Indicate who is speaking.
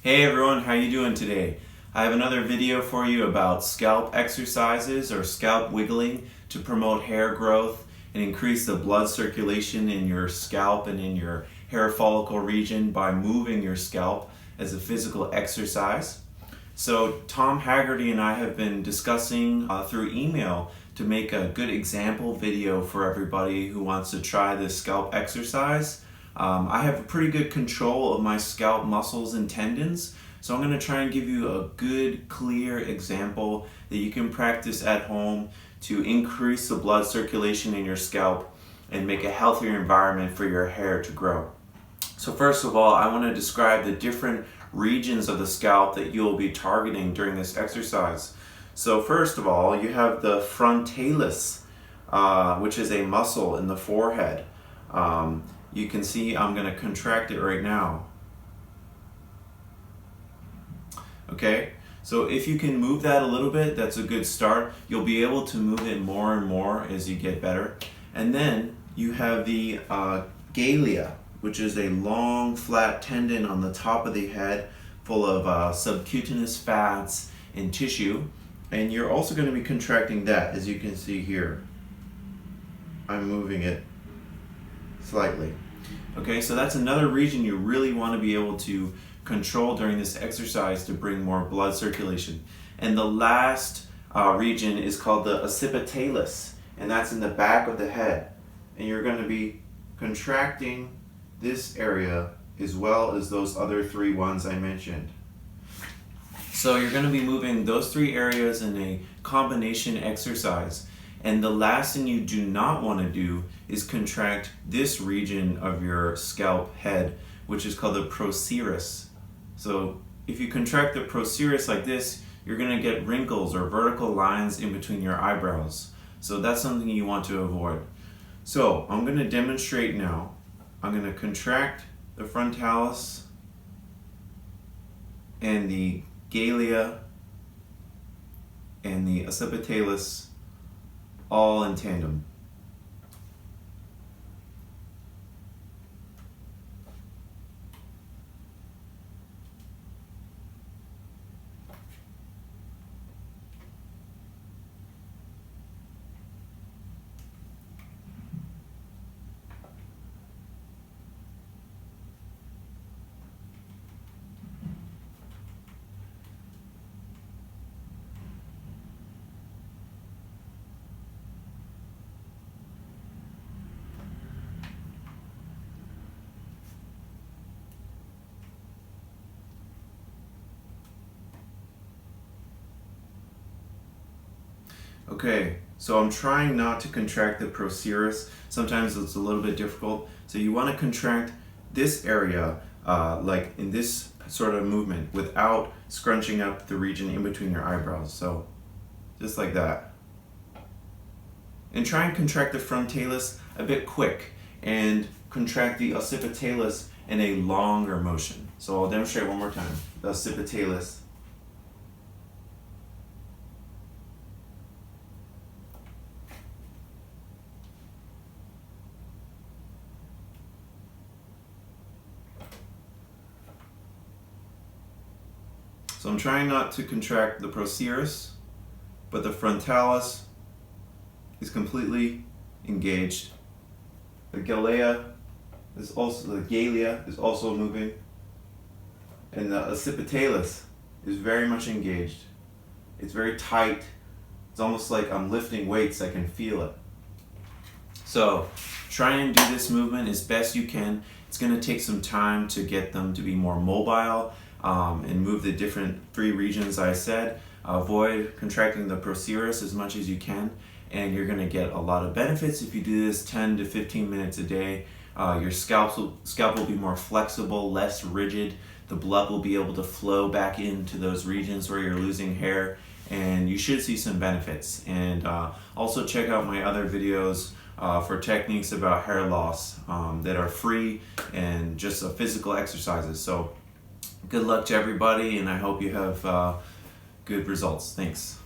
Speaker 1: Hey everyone, how you doing today? I have another video for you about scalp exercises or scalp wiggling to promote hair growth and increase the blood circulation in your scalp and in your hair follicle region by moving your scalp as a physical exercise. So Tom Hagerty and I have been discussing through email to make a good example video for everybody who wants to try this scalp exercise. I have a pretty good control of my scalp muscles and tendons, so I'm going to try and give you a good, clear example that you can practice at home to increase the blood circulation in your scalp and make a healthier environment for your hair to grow. So first of all, I want to describe the different regions of the scalp that you'll be targeting during this exercise. So first of all, you have the frontalis, which is a muscle in the forehead. You can see I'm going to contract it right now. Okay, so if you can move that a little bit, that's a good start. You'll be able to move it more and more as you get better. And then you have the Galea, which is a long flat tendon on the top of the head full of subcutaneous fats and tissue. And you're also going to be contracting that, as you can see here. I'm moving it slightly. Okay, so that's another region you really want to be able to control during this exercise to bring more blood circulation. And the last region is called the occipitalis, and that's in the back of the head. And you're going to be contracting this area as well as those other three ones I mentioned. So you're going to be moving those three areas in a combination exercise. And the last thing you do not want to do is contract this region of your scalp head, which is called the serous. So if you contract the serous like this, you're going to get wrinkles or vertical lines in between your eyebrows. So that's something you want to avoid. So I'm going to demonstrate now. I'm going to contract the frontalis and the Galea and the occipitalis all in tandem. Okay, so I'm trying not to contract the serous. Sometimes it's a little bit difficult. So you want to contract this area, like in this sort of movement, without scrunching up the region in between your eyebrows. So just like that. And try and contract the frontalis a bit quick and contract the occipitalis in a longer motion. So I'll demonstrate one more time. The occipitalis. So I'm trying not to contract the serous, but the frontalis is completely engaged. The Galea is also moving, and the occipitalis is very much engaged. It's very tight. It's almost like I'm lifting weights. I can feel it. So try and do this movement as best you can. It's going to take some time to get them to be more mobile. And move the different three regions I said. Avoid contracting the serous as much as you can, and you're going to get a lot of benefits if you do this 10 to 15 minutes a day. Your scalp will be more flexible, less rigid. The blood will be able to flow back into those regions where you're losing hair, and you should see some benefits. And also check out my other videos for techniques about hair loss that are free and just physical exercises. So good luck to everybody, and I hope you have good results. Thanks.